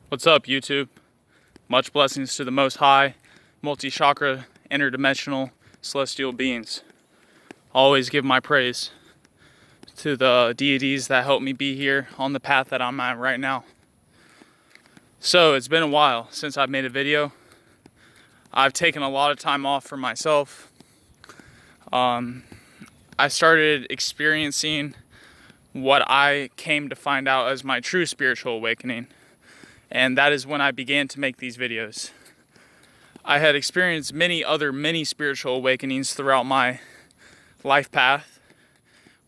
What's up, YouTube? Much blessings to the Most High, multi-chakra, interdimensional, celestial beings. Always give my praise to the deities that helped me be here on the path that I'm at right now. So, it's been a while since I've made a video. I've taken a lot of time off for myself. I started experiencing what I came to find out as my true spiritual awakening. And that is when I began to make these videos. I had experienced many other mini spiritual awakenings throughout my life path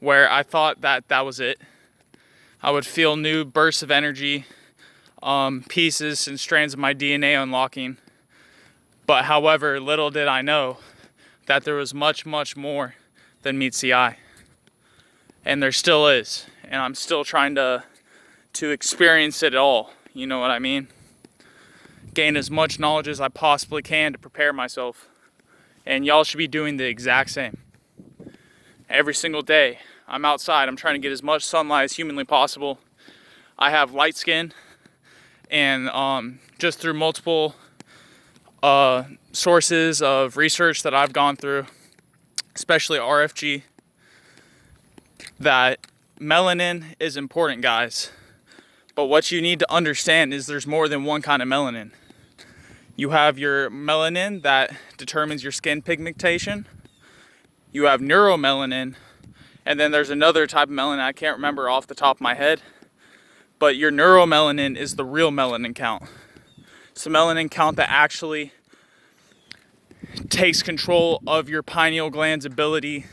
where I thought that that was it. I would feel new bursts of energy, pieces and strands of my DNA unlocking. But however, little did I know that there was much, much more than meets the eye. And there still is. And I'm still trying to experience it all. You know what I mean? Gain as much knowledge as I possibly can to prepare myself. And y'all should be doing the exact same. Every single day, I'm outside. I'm trying to get as much sunlight as humanly possible. I have light skin. And just through multiple sources of research that I've gone through, especially RFG, that melanin is important, guys. But what you need to understand is there's more than one kind of melanin. You have your melanin that determines your skin pigmentation. You have neuromelanin. And then there's another type of melanin I can't remember off the top of my head. But your neuromelanin is the real melanin count. It's the melanin count that actually takes control of your pineal gland's ability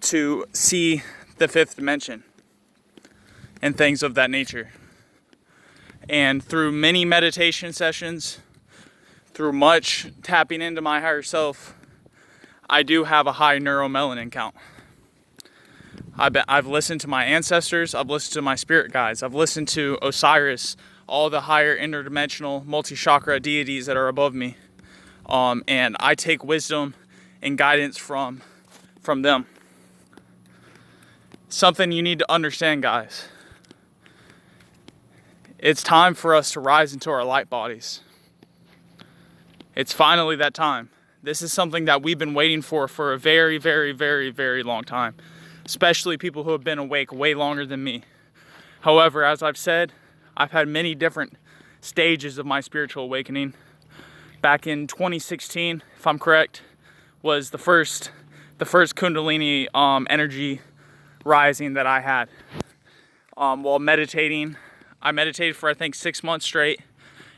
to see the fifth dimension and things of that nature. And through many meditation sessions, through much tapping into my higher self, I do have a high neuromelanin count. I've listened to my ancestors, I've listened to my spirit guides, I've listened to Osiris, all the higher interdimensional multi-chakra deities that are above me. And I take wisdom and guidance from them. Something you need to understand, guys. It's time for us to rise into our light bodies. It's finally that time. This is something that we've been waiting for a very, very, very, very long time. Especially people who have been awake way longer than me. However, as I've said, I've had many different stages of my spiritual awakening. Back in 2016, if I'm correct, was the first Kundalini energy rising that I had. While meditating, I meditated for I think 6 months straight,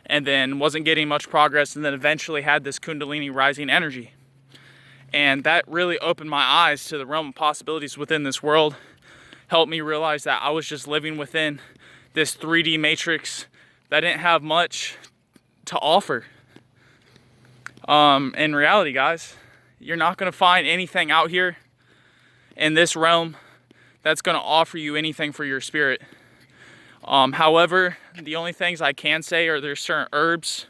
and then wasn't getting much progress, and then eventually had this Kundalini rising energy. And that really opened my eyes to the realm of possibilities within this world. Helped me realize that I was just living within this 3D matrix that didn't have much to offer. In reality, guys, you're not going to find anything out here in this realm that's going to offer you anything for your spirit. However, the only things I can say are there's certain herbs,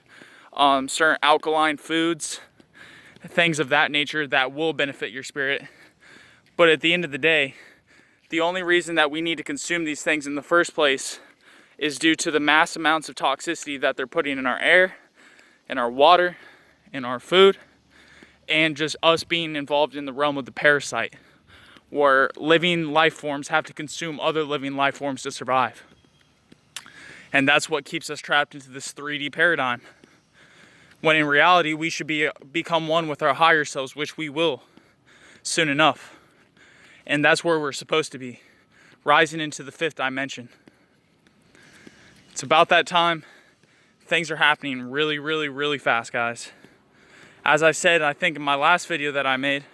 certain alkaline foods, things of that nature that will benefit your spirit. But at the end of the day, the only reason that we need to consume these things in the first place is due to the mass amounts of toxicity that they're putting in our air, in our water, in our food, and just us being involved in the realm of the parasite, where living life forms have to consume other living life forms to survive. And that's what keeps us trapped into this 3D paradigm. When in reality, we should become one with our higher selves, which we will soon enough. And that's where we're supposed to be, rising into the fifth dimension. It's about that time. Things are happening really, really, really fast, guys. As I said, I think in my last video that I made,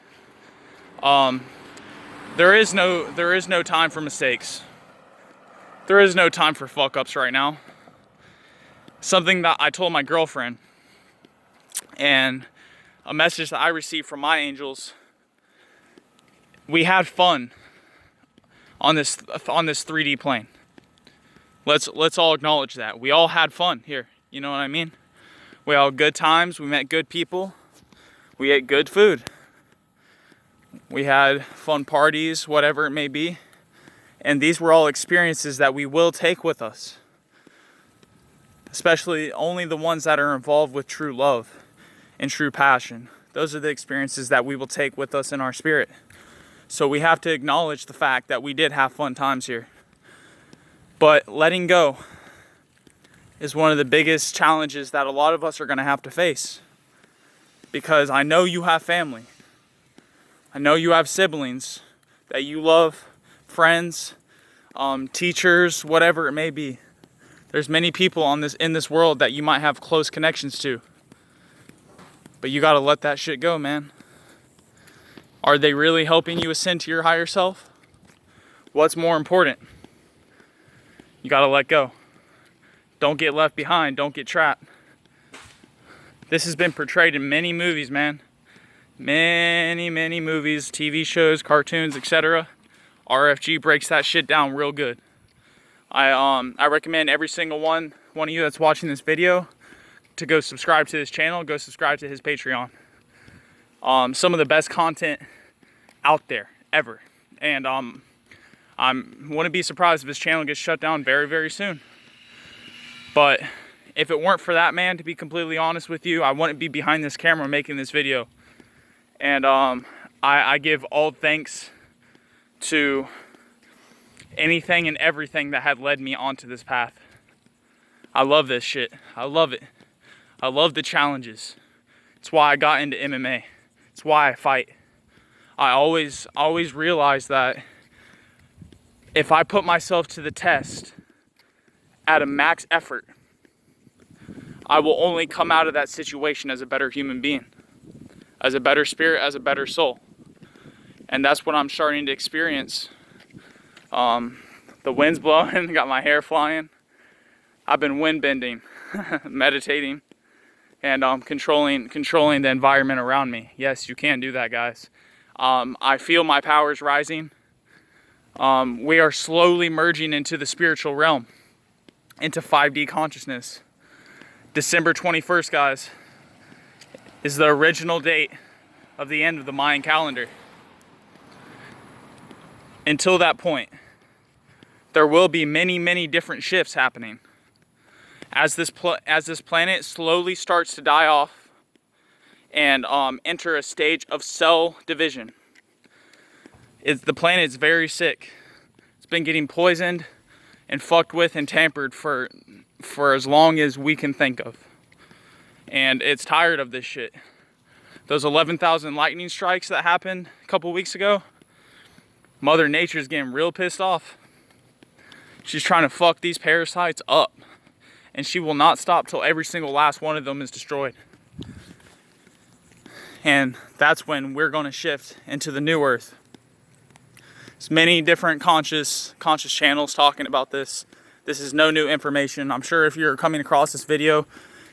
there is no time for mistakes. There is no time for fuck-ups right now. Something that I told my girlfriend, and a message that I received from my angels. We had fun on this 3D plane. Let's all acknowledge that. We all had fun here. You know what I mean? We all had good times. We met good people. We ate good food. We had fun parties, whatever it may be. And these were all experiences that we will take with us. especially only the ones that are involved with true love and true passion. Those are the experiences that we will take with us in our spirit. So we have to acknowledge the fact that we did have fun times here. But letting go is one of the biggest challenges that a lot of us are going to have to face. Because I know you have family. I know you have siblings that you love, friends, teachers, whatever it may be. There's many people in this world that you might have close connections to. But you gotta let that shit go, man. Are they really helping you ascend to your higher self? What's more important? You gotta let go. Don't get left behind. Don't get trapped. This has been portrayed in many movies, man. Many movies, TV shows, cartoons, etc. RFG breaks that shit down real good. I recommend every single one of you that's watching this video to go subscribe to this channel, go subscribe to his Patreon. Some of the best content out there ever. And I wouldn't be surprised if his channel gets shut down very, very soon. But if it weren't for that, man, to be completely honest with you, I wouldn't be behind this camera making this video. And I give all thanks to anything and everything that had led me onto this path. I love this shit. I love it. I love the challenges. It's why I got into MMA. It's why I fight. I always realize that if I put myself to the test at a max effort, I will only come out of that situation as a better human being, as a better spirit, as a better soul. And that's what I'm starting to experience. The wind's blowing, got my hair flying. I've been wind bending, meditating, and controlling the environment around me. Yes, you can do that, guys. I feel my powers rising. We are slowly merging into the spiritual realm, into 5D consciousness. December 21st, guys, is the original date of the end of the Mayan calendar. Until that point, there will be many different shifts happening. As this planet slowly starts to die off and enter a stage of cell division. The planet's very sick. It's been getting poisoned and fucked with and tampered for as long as we can think of. And it's tired of this shit. Those 11,000 lightning strikes that happened a couple weeks ago, Mother Nature's getting real pissed off. She's trying to fuck these parasites up. And she will not stop till every single last one of them is destroyed. And that's when we're going to shift into the new earth. There's many different conscious channels talking about this. This is no new information. I'm sure if you're coming across this video,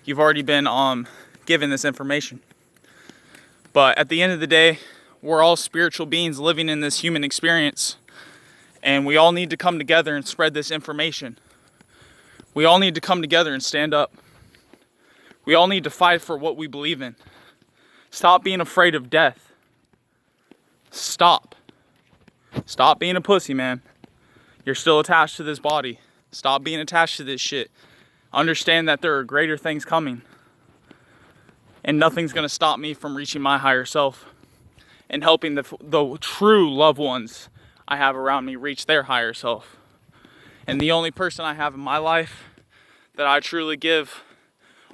you've already been given this information. But at the end of the day, we're all spiritual beings living in this human experience. And we all need to come together and spread this information. We all need to come together and stand up. We all need to fight for what we believe in. Stop being afraid of death. Stop. Stop being a pussy, man. You're still attached to this body. Stop being attached to this shit. Understand that there are greater things coming. And nothing's going to stop me from reaching my higher self and helping the true loved ones I have around me reach their higher self. And the only person I have in my life that I truly give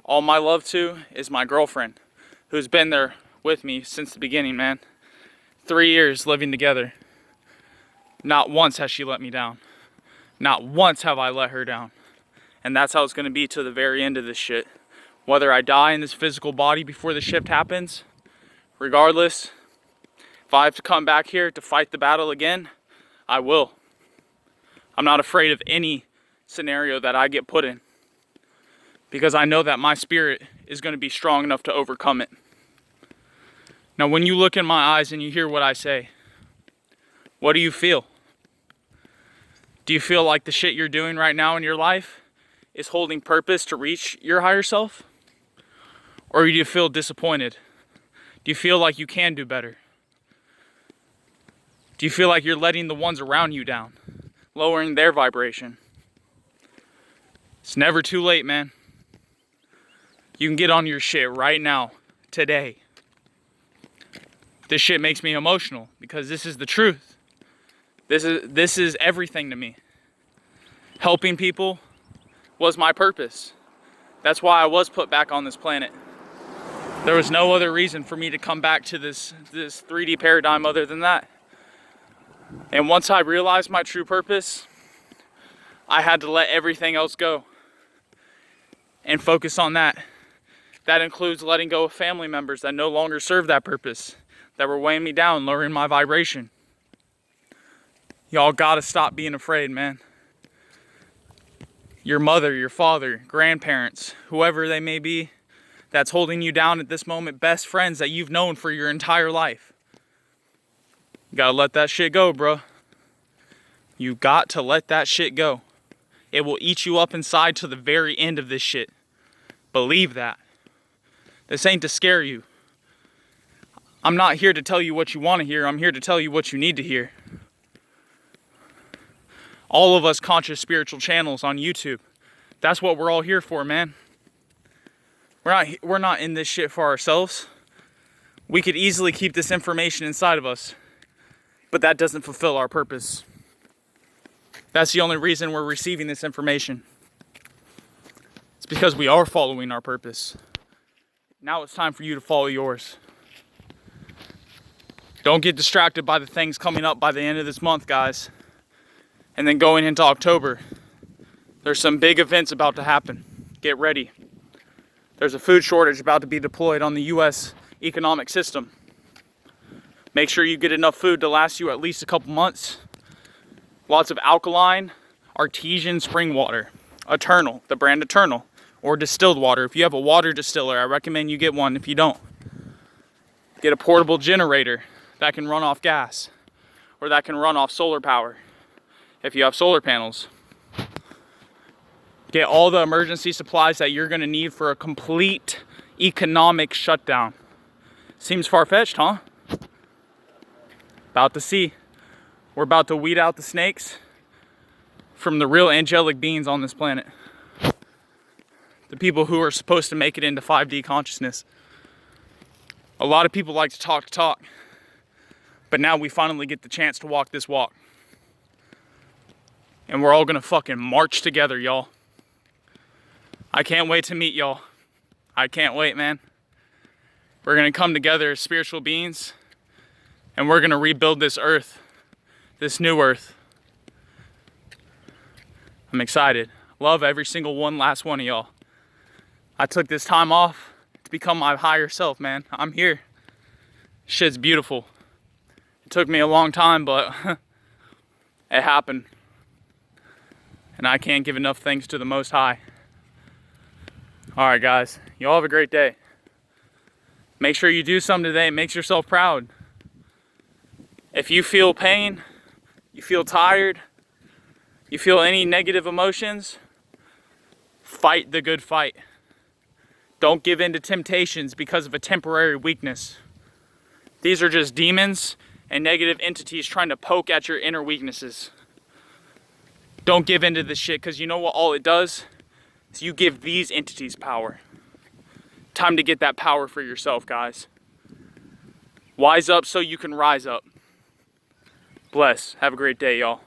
all my love to is my girlfriend, who's been there with me since the beginning, man. 3 years living together. Not once has she let me down. Not once have I let her down. And that's how it's going to be to the very end of this shit. Whether I die in this physical body before the shift happens, regardless, if I have to come back here to fight the battle again, I will. I'm not afraid of any scenario that I get put in, because I know that my spirit is going to be strong enough to overcome it. Now, when you look in my eyes and you hear what I say, what do you feel? Do you feel like the shit you're doing right now in your life is holding purpose to reach your higher self? Or do you feel disappointed? Do you feel like you can do better? Do you feel like you're letting the ones around you down, lowering their vibration? It's never too late, man. You can get on your shit right now, today. This shit makes me emotional because this is the truth. This is everything to me. Helping people was my purpose. That's why I was put back on this planet. There was no other reason for me to come back to this 3D paradigm other than that. And once I realized my true purpose, I had to let everything else go and focus on that. That includes letting go of family members that no longer serve that purpose, that were weighing me down, lowering my vibration. Y'all gotta stop being afraid, man. Your mother, your father, grandparents, whoever they may be, that's holding you down at this moment, best friends that you've known for your entire life. You gotta let that shit go, bro. You got to let that shit go. It will eat you up inside to the very end of this shit. Believe that. This ain't to scare you. I'm not here to tell you what you want to hear. I'm here to tell you what you need to hear. All of us conscious spiritual channels on YouTube. That's what we're all here for, man. We're not in this shit for ourselves. We could easily keep this information inside of us, but that doesn't fulfill our purpose. That's the only reason we're receiving this information. It's because we are following our purpose. Now it's time for you to follow yours. Don't get distracted by the things coming up by the end of this month, guys. And then going into October, there's some big events about to happen. Get ready. There's a food shortage about to be deployed on the U.S. economic system. Make sure you get enough food to last you at least a couple months. Lots of alkaline, artesian spring water. Eternal, the brand Eternal. Or distilled water. If you have a water distiller, I recommend you get one. If you don't, get a portable generator that can run off gas. Or that can run off solar power. If you have solar panels. Get all the emergency supplies that you're going to need for a complete economic shutdown. Seems far-fetched, huh? About to see. We're about to weed out the snakes from the real angelic beings on this planet. The people who are supposed to make it into 5D consciousness. A lot of people like to talk, but now we finally get the chance to walk this walk. And we're all gonna fucking march together, y'all. I can't wait to meet y'all. I can't wait, man. We're gonna come together as spiritual beings, and we're gonna rebuild this earth, this new earth. I'm excited. Love every single last one of y'all. I took this time off to become my higher self, man. I'm here. Shit's beautiful. It took me a long time, but it happened. And I can't give enough thanks to the Most High. Alright, guys. Y'all have a great day. Make sure you do something today. Makes yourself proud. If you feel pain, you feel tired, you feel any negative emotions, fight the good fight. Don't give in to temptations because of a temporary weakness. These are just demons and negative entities trying to poke at your inner weaknesses. Don't give in to this shit, because you know what all it does? Is you give these entities power. Time to get that power for yourself, guys. Wise up so you can rise up. Bless. Have a great day, y'all.